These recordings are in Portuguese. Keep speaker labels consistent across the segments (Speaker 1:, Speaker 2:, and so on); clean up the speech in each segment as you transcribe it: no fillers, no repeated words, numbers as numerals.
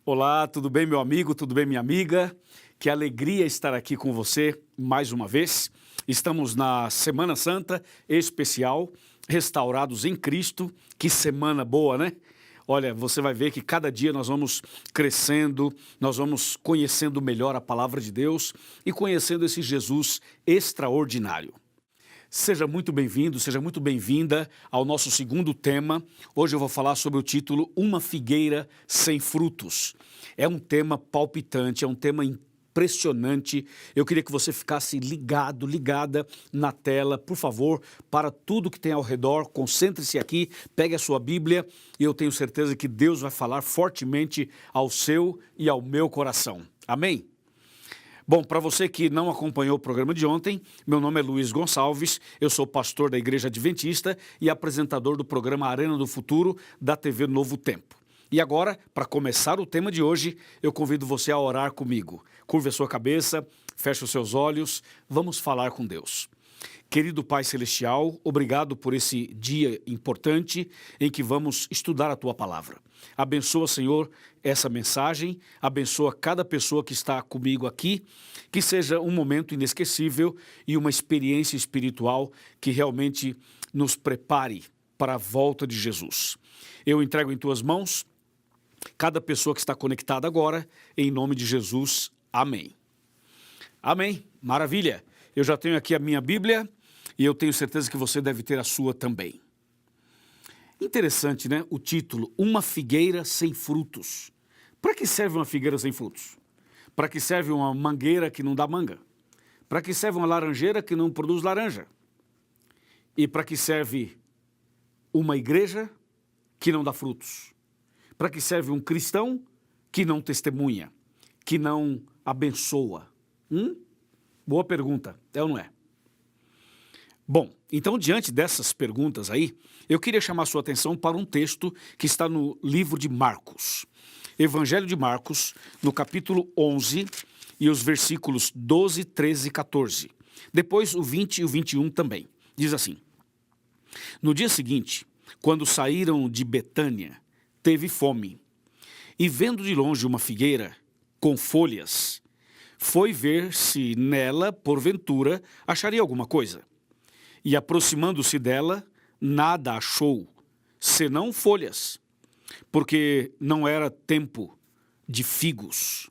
Speaker 1: Olá, tudo bem, meu amigo? Tudo bem, minha amiga? Que alegria estar aqui com você mais uma vez. Estamos na Semana Santa especial, restaurados em Cristo. Que semana boa, né? Olha, você vai ver que cada dia nós vamos crescendo, nós vamos conhecendo melhor a palavra de Deus e conhecendo esse Jesus extraordinário. Seja muito bem-vindo, seja muito bem-vinda ao nosso segundo tema. Hoje eu vou falar sobre o título Uma Figueira Sem Frutos. É um tema palpitante, é um tema impressionante. Eu queria que você ficasse ligado, ligada na tela, por favor, para tudo que tem ao redor. Concentre-se aqui, pegue a sua Bíblia e eu tenho certeza que Deus vai falar fortemente ao seu e ao meu coração. Amém? Bom, para você que não acompanhou o programa de ontem, meu nome é Luiz Gonçalves, eu sou pastor da Igreja Adventista e apresentador do programa Arena do Futuro da TV Novo Tempo. E agora, para começar o tema de hoje, eu convido você a orar comigo. Curve a sua cabeça, feche os seus olhos, vamos falar com Deus. Querido Pai Celestial, obrigado por esse dia importante em que vamos estudar a Tua Palavra. Abençoa, Senhor, essa mensagem, abençoa cada pessoa que está comigo aqui, que seja um momento inesquecível e uma experiência espiritual que realmente nos prepare para a volta de Jesus. Eu entrego em Tuas mãos cada pessoa que está conectada agora, em nome de Jesus. Amém. Amém. Maravilha. Eu já tenho aqui a minha Bíblia e eu tenho certeza que você deve ter a sua também. Interessante, né? O título, Uma Figueira Sem Frutos. Para que serve uma figueira sem frutos? Para que serve uma mangueira que não dá manga? Para que serve uma laranjeira que não produz laranja? E para que serve uma igreja que não dá frutos? Para que serve um cristão que não testemunha, que não abençoa? Boa pergunta, é ou não é? Bom, então diante dessas perguntas aí, eu queria chamar a sua atenção para um texto que está no livro de Marcos. Evangelho de Marcos, no capítulo 11 e os versículos 12, 13 e 14. Depois o 20 e o 21 também. Diz assim: No dia seguinte, quando saíram de Betânia, teve fome, e vendo de longe uma figueira com folhas, foi ver se nela, porventura, acharia alguma coisa. E aproximando-se dela, nada achou, senão folhas, porque não era tempo de figos.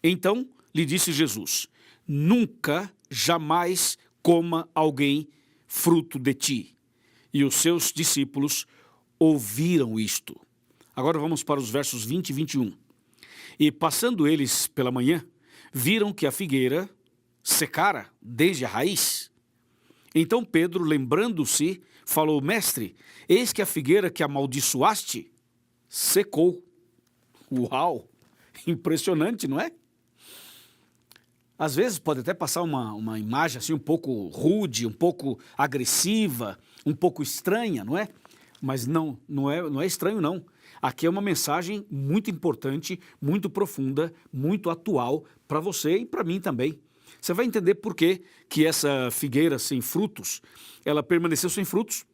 Speaker 1: Então lhe disse Jesus: Nunca, jamais coma alguém fruto de ti. E os seus discípulos ouviram isto. Agora vamos para os versos 20 e 21. E passando eles pela manhã, viram que a figueira secara desde a raiz. Então Pedro, lembrando-se, falou: Mestre, eis que a figueira que amaldiçoaste secou. Uau! Impressionante, não é? Às vezes pode até passar uma imagem assim um pouco rude, um pouco agressiva, um pouco estranha, não é? Mas não é estranho, não. Aqui é uma mensagem muito importante, muito profunda, muito atual para você e para mim também. Você vai entender por que essa figueira sem frutos, ela permaneceu sem frutos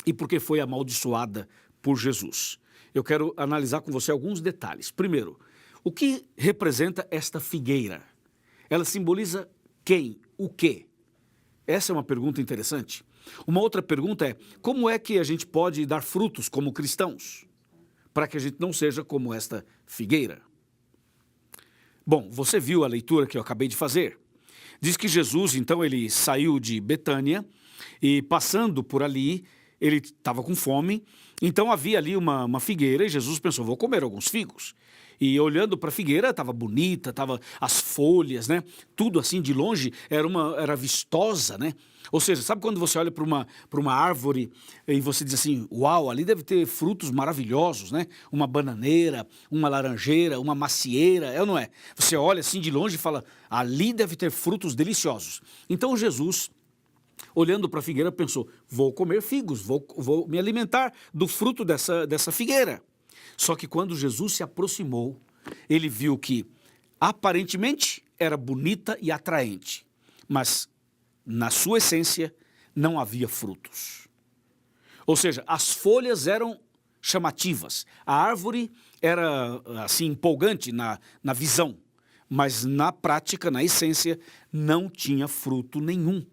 Speaker 1: e por que foi amaldiçoada por Jesus. Eu quero analisar com você alguns detalhes. Primeiro, o que representa esta figueira? Ela simboliza quem? O quê? Essa é uma pergunta interessante. Uma outra pergunta é: como é que a gente pode dar frutos como cristãos, para que a gente não seja como esta figueira? Bom, você viu a leitura que eu acabei de fazer. Diz que Jesus, então, ele saiu de Betânia e passando por ali, ele estava com fome, então havia ali uma figueira e Jesus pensou: vou comer alguns figos. E olhando para a figueira, estava bonita, estava as folhas, né? Tudo assim de longe era vistosa, né? Ou seja, sabe quando você olha para uma árvore e você diz assim: uau, ali deve ter frutos maravilhosos, né? Uma bananeira, uma laranjeira, uma macieira, é ou não é? Você olha assim de longe e fala: ali deve ter frutos deliciosos. Então Jesus, olhando para a figueira, pensou: vou comer figos, vou me alimentar do fruto dessa figueira. Só que quando Jesus se aproximou, ele viu que aparentemente era bonita e atraente, mas na sua essência não havia frutos. Ou seja, as folhas eram chamativas. A árvore era assim empolgante na visão, mas na prática, na essência, não tinha fruto nenhum.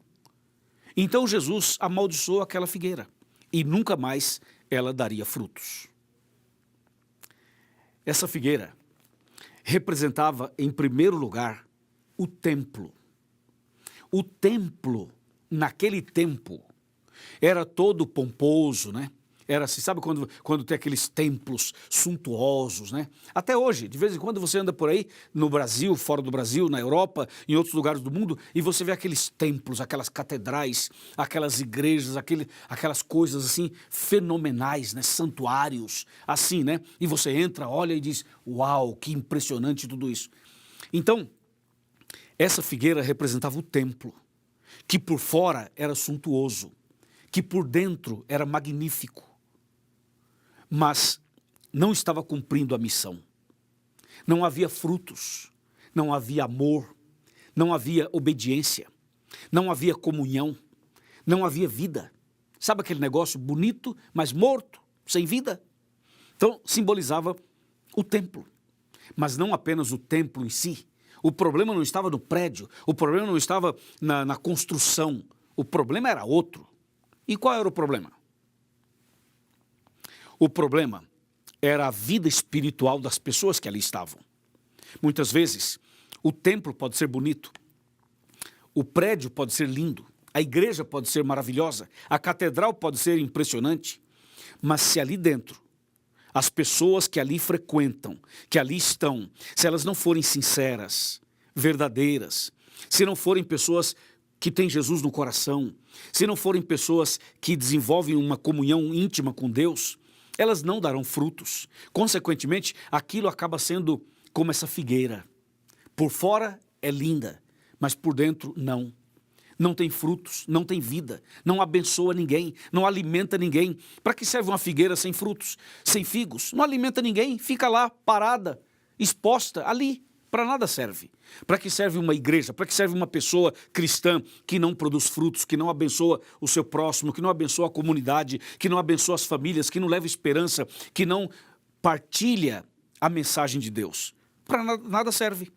Speaker 1: Então Jesus amaldiçoou aquela figueira e nunca mais ela daria frutos. Essa figueira representava, em primeiro lugar, o templo. O templo, naquele tempo, era todo pomposo, né? Era assim, sabe quando tem aqueles templos suntuosos, né? Até hoje, de vez em quando você anda por aí, no Brasil, fora do Brasil, na Europa, em outros lugares do mundo, e você vê aqueles templos, aquelas catedrais, aquelas igrejas, aquelas coisas assim, fenomenais, né? Santuários, assim, né? E você entra, olha e diz, uau, que impressionante tudo isso. Então, essa figueira representava o templo, que por fora era suntuoso, que por dentro era magnífico, mas não estava cumprindo a missão. Não havia frutos, não havia amor, não havia obediência, não havia comunhão, não havia vida. Sabe aquele negócio bonito, mas morto, sem vida? Então, simbolizava o templo, mas não apenas o templo em si. O problema não estava no prédio, o problema não estava na construção, o problema era outro. E qual era o problema? O problema era a vida espiritual das pessoas que ali estavam. Muitas vezes, o templo pode ser bonito, o prédio pode ser lindo, a igreja pode ser maravilhosa, a catedral pode ser impressionante, mas se ali dentro, as pessoas que ali frequentam, que ali estão, se elas não forem sinceras, verdadeiras, se não forem pessoas que têm Jesus no coração, se não forem pessoas que desenvolvem uma comunhão íntima com Deus, elas não darão frutos. Consequentemente, aquilo acaba sendo como essa figueira. Por fora é linda, mas por dentro não. Não tem frutos, não tem vida, não abençoa ninguém, não alimenta ninguém. Para que serve uma figueira sem frutos, sem figos? Não alimenta ninguém, fica lá parada, exposta ali. Para nada serve. Para que serve uma igreja? Para que serve uma pessoa cristã que não produz frutos, que não abençoa o seu próximo, que não abençoa a comunidade, que não abençoa as famílias, que não leva esperança, que não partilha a mensagem de Deus? Para nada serve.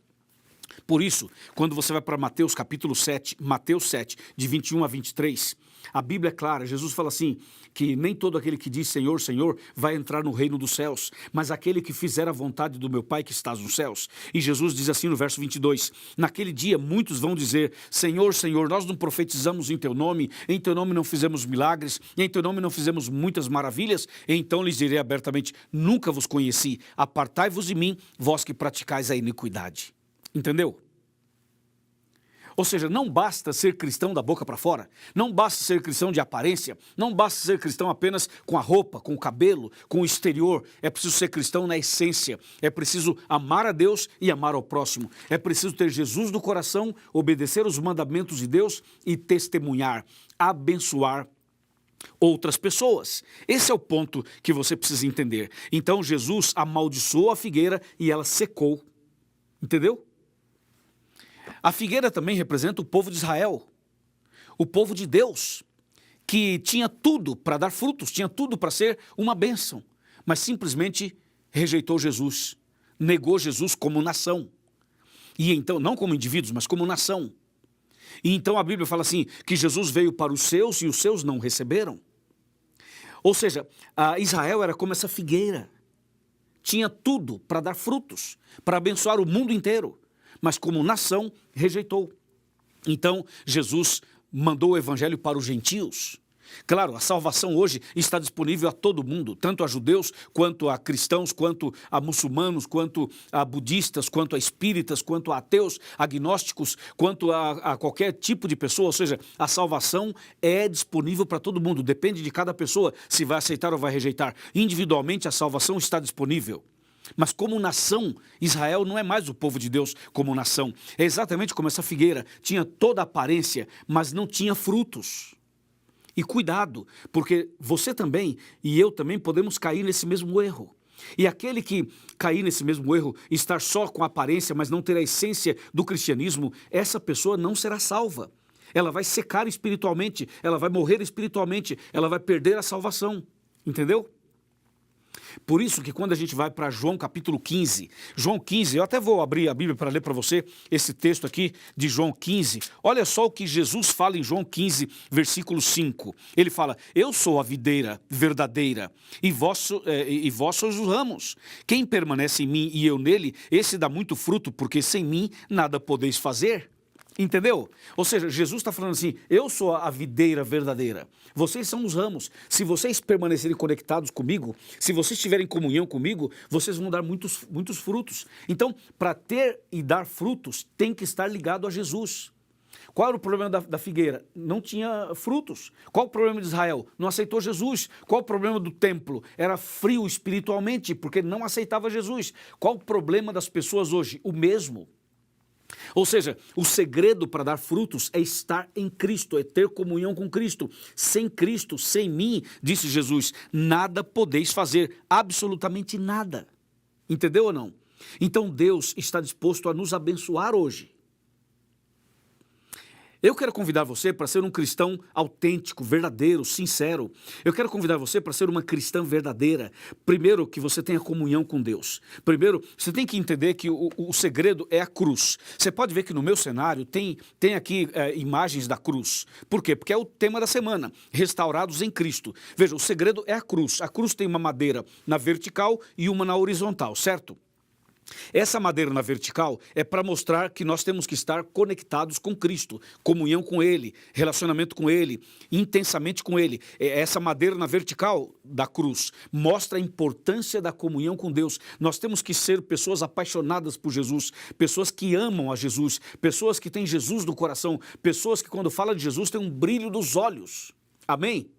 Speaker 1: Por isso, quando você vai para Mateus capítulo 7, Mateus 7, de 21 a 23, a Bíblia é clara, Jesus fala assim, que nem todo aquele que diz Senhor, Senhor, vai entrar no reino dos céus, mas aquele que fizer a vontade do meu Pai que estás nos céus. E Jesus diz assim no verso 22, naquele dia muitos vão dizer, Senhor, Senhor, nós não profetizamos em teu nome não fizemos milagres, em teu nome não fizemos muitas maravilhas, então lhes direi abertamente, nunca vos conheci, apartai-vos de mim, vós que praticais a iniquidade. Entendeu? Ou seja, não basta ser cristão da boca para fora, não basta ser cristão de aparência, não basta ser cristão apenas com a roupa, com o cabelo, com o exterior. É preciso ser cristão na essência, é preciso amar a Deus e amar ao próximo. É preciso ter Jesus no coração, obedecer os mandamentos de Deus e testemunhar, abençoar outras pessoas. Esse é o ponto que você precisa entender. Então Jesus amaldiçoou a figueira e ela secou. Entendeu? A figueira também representa o povo de Israel, o povo de Deus, que tinha tudo para dar frutos, tinha tudo para ser uma bênção, mas simplesmente rejeitou Jesus, negou Jesus como nação. E então, não como indivíduos, mas como nação. E então a Bíblia fala assim, que Jesus veio para os seus e os seus não receberam. Ou seja, Israel era como essa figueira, tinha tudo para dar frutos, para abençoar o mundo inteiro, mas como nação rejeitou. Então Jesus mandou o evangelho para os gentios. Claro, a salvação hoje está disponível a todo mundo, tanto a judeus, quanto a cristãos, quanto a muçulmanos, quanto a budistas, quanto a espíritas, quanto a ateus, agnósticos, quanto a qualquer tipo de pessoa. Ou seja, a salvação é disponível para todo mundo, depende de cada pessoa se vai aceitar ou vai rejeitar. Individualmente a salvação está disponível. Mas como nação, Israel não é mais o povo de Deus como nação. É exatamente como essa figueira, tinha toda a aparência, mas não tinha frutos. E cuidado, porque você também e eu também podemos cair nesse mesmo erro. E aquele que cair nesse mesmo erro, estar só com a aparência, mas não ter a essência do cristianismo, essa pessoa não será salva. Ela vai secar espiritualmente, ela vai morrer espiritualmente, ela vai perder a salvação. Entendeu? Por isso que quando a gente vai para João capítulo 15, João 15, eu até vou abrir a Bíblia para ler para você esse texto aqui de João 15. Olha só o que Jesus fala em João 15, versículo 5. Ele fala, eu sou a videira verdadeira e vós sois os ramos. Quem permanece em mim e eu nele, esse dá muito fruto, porque sem mim nada podeis fazer. Entendeu? Ou seja, Jesus está falando assim, eu sou a videira verdadeira, vocês são os ramos. Se vocês permanecerem conectados comigo, se vocês estiverem em comunhão comigo, vocês vão dar muitos frutos. Então, para ter e dar frutos, tem que estar ligado a Jesus. Qual era o problema da figueira? Não tinha frutos. Qual o problema de Israel? Não aceitou Jesus. Qual o problema do templo? Era frio espiritualmente, porque não aceitava Jesus. Qual o problema das pessoas hoje? O mesmo. Ou seja, o segredo para dar frutos é estar em Cristo, é ter comunhão com Cristo. Sem Cristo, sem mim, disse Jesus, nada podeis fazer, absolutamente nada. Entendeu ou não? Então Deus está disposto a nos abençoar hoje. Eu quero convidar você para ser um cristão autêntico, verdadeiro, sincero. Eu quero convidar você para ser uma cristã verdadeira. Primeiro, que você tenha comunhão com Deus. Primeiro, você tem que entender que o segredo é a cruz. Você pode ver que no meu cenário tem aqui imagens da cruz. Por quê? Porque é o tema da semana, restaurados em Cristo. Veja, o segredo é a cruz. A cruz tem uma madeira na vertical e uma na horizontal, certo? Essa madeira na vertical é para mostrar que nós temos que estar conectados com Cristo, comunhão com Ele, relacionamento com Ele, intensamente com Ele. Essa madeira na vertical da cruz mostra a importância da comunhão com Deus. Nós temos que ser pessoas apaixonadas por Jesus, pessoas que amam a Jesus, pessoas que têm Jesus no coração, pessoas que quando falam de Jesus têm um brilho dos olhos. Amém?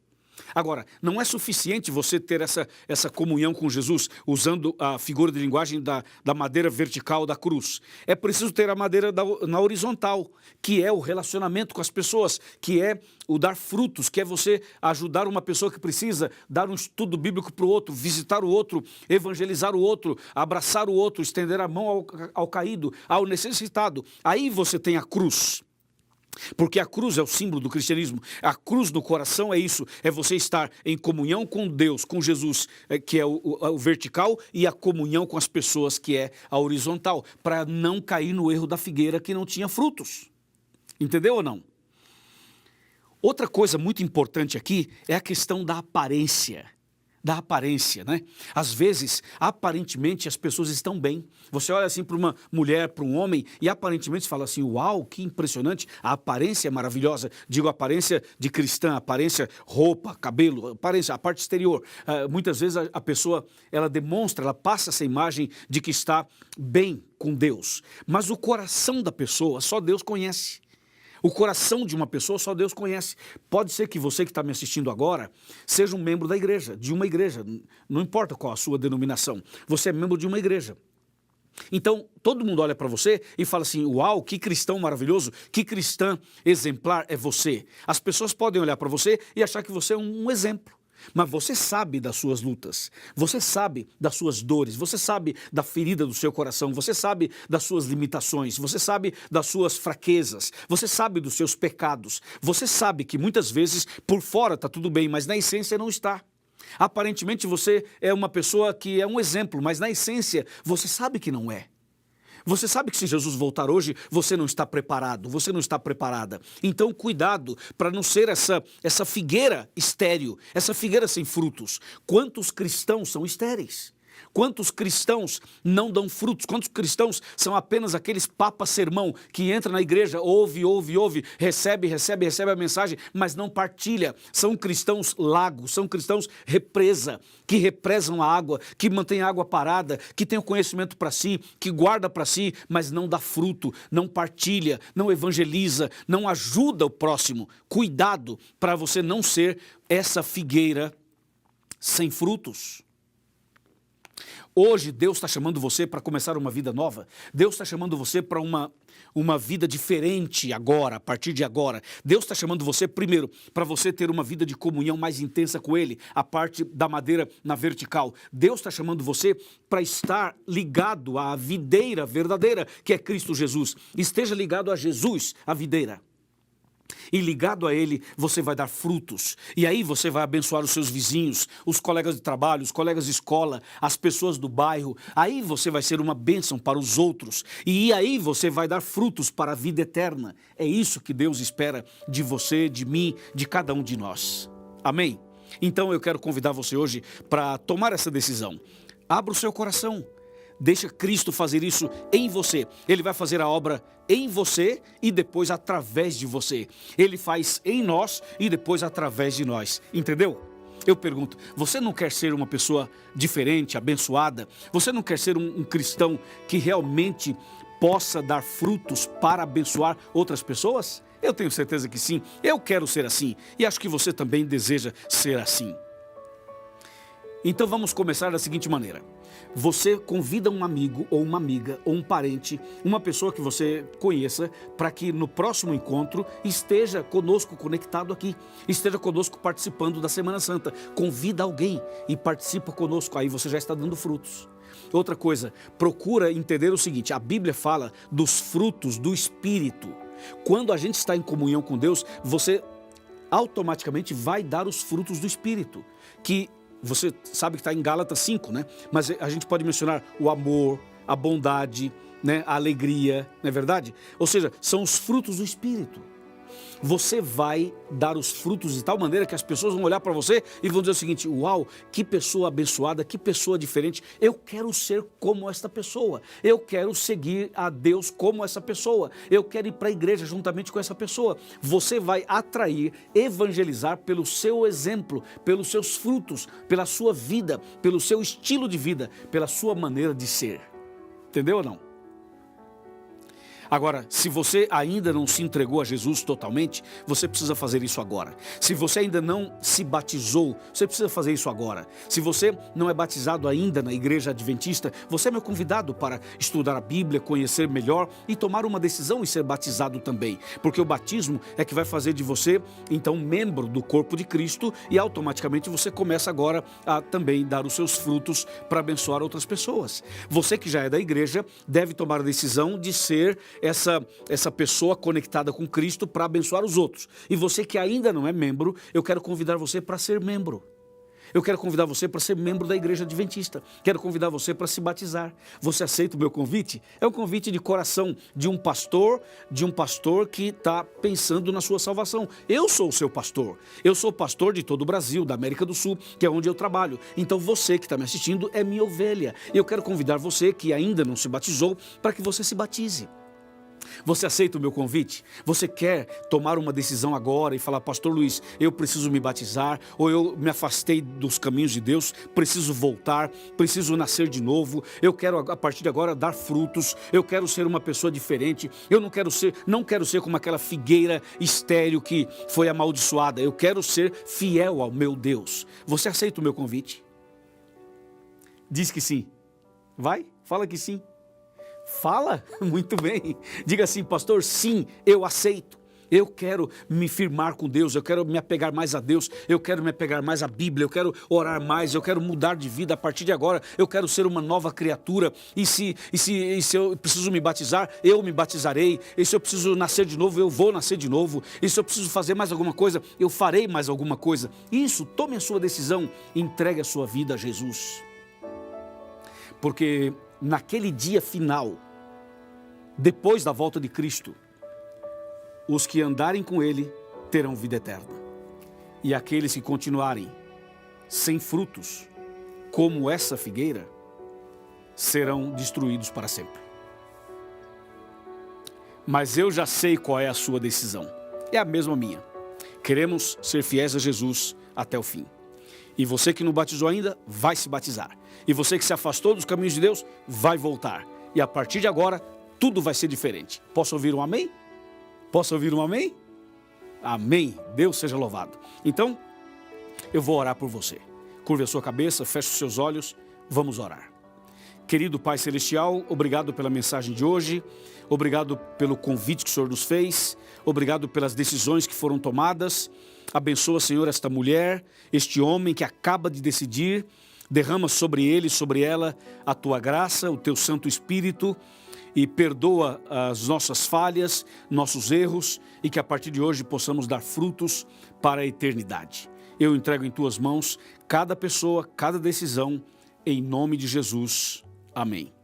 Speaker 1: Agora, não é suficiente você ter essa comunhão com Jesus usando a figura de linguagem da madeira vertical da cruz. É preciso ter a madeira na horizontal, que é o relacionamento com as pessoas, que é o dar frutos, que é você ajudar uma pessoa que precisa, dar um estudo bíblico para o outro, visitar o outro, evangelizar o outro, abraçar o outro, estender a mão ao caído, ao necessitado. Aí você tem a cruz. Porque a cruz é o símbolo do cristianismo. A cruz no coração é isso, é você estar em comunhão com Deus, com Jesus, que é o vertical, e a comunhão com as pessoas, que é a horizontal, para não cair no erro da figueira que não tinha frutos. Entendeu ou não? Outra coisa muito importante aqui é a questão da aparência. Da aparência, né? Às vezes, aparentemente, as pessoas estão bem. Você olha assim para uma mulher, para um homem, e aparentemente fala assim, uau, que impressionante, a aparência é maravilhosa. Digo, aparência de cristã, aparência, roupa, cabelo, aparência, a parte exterior. Muitas vezes a pessoa, ela demonstra, ela passa essa imagem de que está bem com Deus. Mas o coração da pessoa, só Deus conhece. O coração de uma pessoa só Deus conhece. Pode ser que você que está me assistindo agora seja um membro da igreja, de uma igreja. Não importa qual a sua denominação. Você é membro de uma igreja. Então, todo mundo olha para você e fala assim, uau, que cristão maravilhoso, que cristã exemplar é você. As pessoas podem olhar para você e achar que você é um exemplo. Mas você sabe das suas lutas, você sabe das suas dores, você sabe da ferida do seu coração, você sabe das suas limitações, você sabe das suas fraquezas, você sabe dos seus pecados, você sabe que muitas vezes por fora está tudo bem, mas na essência não está. Aparentemente você é uma pessoa que é um exemplo, mas na essência você sabe que não é. Você sabe que se Jesus voltar hoje, você não está preparado, você não está preparada. Então, cuidado para não ser essa figueira estéril, essa figueira sem frutos. Quantos cristãos são estéreis? Quantos cristãos não dão frutos? Quantos cristãos são apenas aqueles papa-sermão que entra na igreja, ouve, recebe a mensagem, mas não partilha? São cristãos lagos, são cristãos represa, que represam a água, que mantém a água parada, que tem o conhecimento para si, que guarda para si, mas não dá fruto, não partilha, não evangeliza, não ajuda o próximo. Cuidado para você não ser essa figueira sem frutos. Hoje Deus está chamando você para começar uma vida nova. Deus está chamando você para uma vida diferente agora, a partir de agora. Deus está chamando você, primeiro, para você ter uma vida de comunhão mais intensa com Ele, a parte da madeira na vertical. Deus está chamando você para estar ligado à videira verdadeira, que é Cristo Jesus. Esteja ligado a Jesus, a videira. E ligado a ele, você vai dar frutos. E aí você vai abençoar os seus vizinhos, os colegas de trabalho, os colegas de escola, as pessoas do bairro. Aí você vai ser uma bênção para os outros. E aí você vai dar frutos para a vida eterna. É isso que Deus espera de você, de mim, de cada um de nós. Amém? Então eu quero convidar você hoje para tomar essa decisão. Abra o seu coração. Deixa Cristo fazer isso em você. Ele vai fazer a obra em você e depois através de você. Ele faz em nós e depois através de nós. Entendeu? Eu pergunto, você não quer ser uma pessoa diferente, abençoada? Você não quer ser um cristão que realmente possa dar frutos para abençoar outras pessoas? Eu tenho certeza que sim. Eu quero ser assim. E acho que você também deseja ser assim. Então vamos começar da seguinte maneira. Você convida um amigo ou uma amiga ou um parente, uma pessoa que você conheça, para que no próximo encontro esteja conosco conectado aqui, esteja conosco participando da Semana Santa. Convida alguém e participa conosco, aí você já está dando frutos. Outra coisa, procura entender o seguinte, a Bíblia fala dos frutos do Espírito. Quando a gente está em comunhão com Deus, você automaticamente vai dar os frutos do Espírito, que você sabe que está em Gálatas 5, né? Mas a gente pode mencionar o amor, a bondade, né? A alegria, não é verdade? Ou seja, são os frutos do Espírito. Você vai dar os frutos de tal maneira que as pessoas vão olhar para você e vão dizer o seguinte, uau, que pessoa abençoada, que pessoa diferente, eu quero ser como esta pessoa, eu quero seguir a Deus como essa pessoa, eu quero ir para a igreja juntamente com essa pessoa. Você vai atrair, evangelizar pelo seu exemplo, pelos seus frutos, pela sua vida, pelo seu estilo de vida, pela sua maneira de ser. Entendeu ou não? Agora, se você ainda não se entregou a Jesus totalmente, você precisa fazer isso agora. Se você ainda não se batizou, você precisa fazer isso agora. Se você não é batizado ainda na igreja adventista, você é meu convidado para estudar a Bíblia, conhecer melhor e tomar uma decisão e ser batizado também. Porque o batismo é que vai fazer de você, então, membro do corpo de Cristo e automaticamente você começa agora a também dar os seus frutos para abençoar outras pessoas. Você que já é da igreja deve tomar a decisão de ser essa pessoa conectada com Cristo para abençoar os outros. E você que ainda não é membro, eu quero convidar você para ser membro. Eu quero convidar você para ser membro da igreja adventista. Quero convidar você para se batizar. Você aceita o meu convite? É um convite de coração de um pastor que está pensando na sua salvação. Eu sou o seu pastor. Eu sou pastor de todo o Brasil, da América do Sul, que é onde eu trabalho. Então você que está me assistindo é minha ovelha. E eu quero convidar você que ainda não se batizou para que você se batize. Você aceita o meu convite? Você quer tomar uma decisão agora e falar, pastor Luiz, eu preciso me batizar, ou eu me afastei dos caminhos de Deus, preciso voltar, preciso nascer de novo, eu quero a partir de agora dar frutos, eu quero ser uma pessoa diferente, eu não quero ser como aquela figueira estéril que foi amaldiçoada, eu quero ser fiel ao meu Deus. Você aceita o meu convite? Diz que sim. Vai? Fala que sim. Fala? Muito bem. Diga assim, pastor, sim, eu aceito. Eu quero me firmar com Deus, eu quero me apegar mais a Deus, eu quero me apegar mais à Bíblia, eu quero orar mais, eu quero mudar de vida a partir de agora, eu quero ser uma nova criatura. E se eu preciso me batizar, eu me batizarei. E se eu preciso nascer de novo, eu vou nascer de novo. E se eu preciso fazer mais alguma coisa, eu farei mais alguma coisa. Isso, tome a sua decisão, entregue a sua vida a Jesus. Porque naquele dia final, depois da volta de Cristo, os que andarem com Ele terão vida eterna. E aqueles que continuarem sem frutos, como essa figueira, serão destruídos para sempre. Mas eu já sei qual é a sua decisão. É a mesma minha. Queremos ser fiéis a Jesus até o fim. E você que não batizou ainda, vai se batizar. E você que se afastou dos caminhos de Deus, vai voltar. E a partir de agora, tudo vai ser diferente. Posso ouvir um amém? Posso ouvir um amém? Amém. Deus seja louvado. Então, eu vou orar por você. Curve a sua cabeça, feche os seus olhos, vamos orar. Querido Pai Celestial, obrigado pela mensagem de hoje, obrigado pelo convite que o Senhor nos fez, obrigado pelas decisões que foram tomadas. Abençoa, Senhor, esta mulher, este homem que acaba de decidir, derrama sobre ele, sobre ela, a Tua graça, o Teu Santo Espírito, e perdoa as nossas falhas, nossos erros, e que a partir de hoje possamos dar frutos para a eternidade. Eu entrego em tuas mãos cada pessoa, cada decisão, em nome de Jesus. Amém.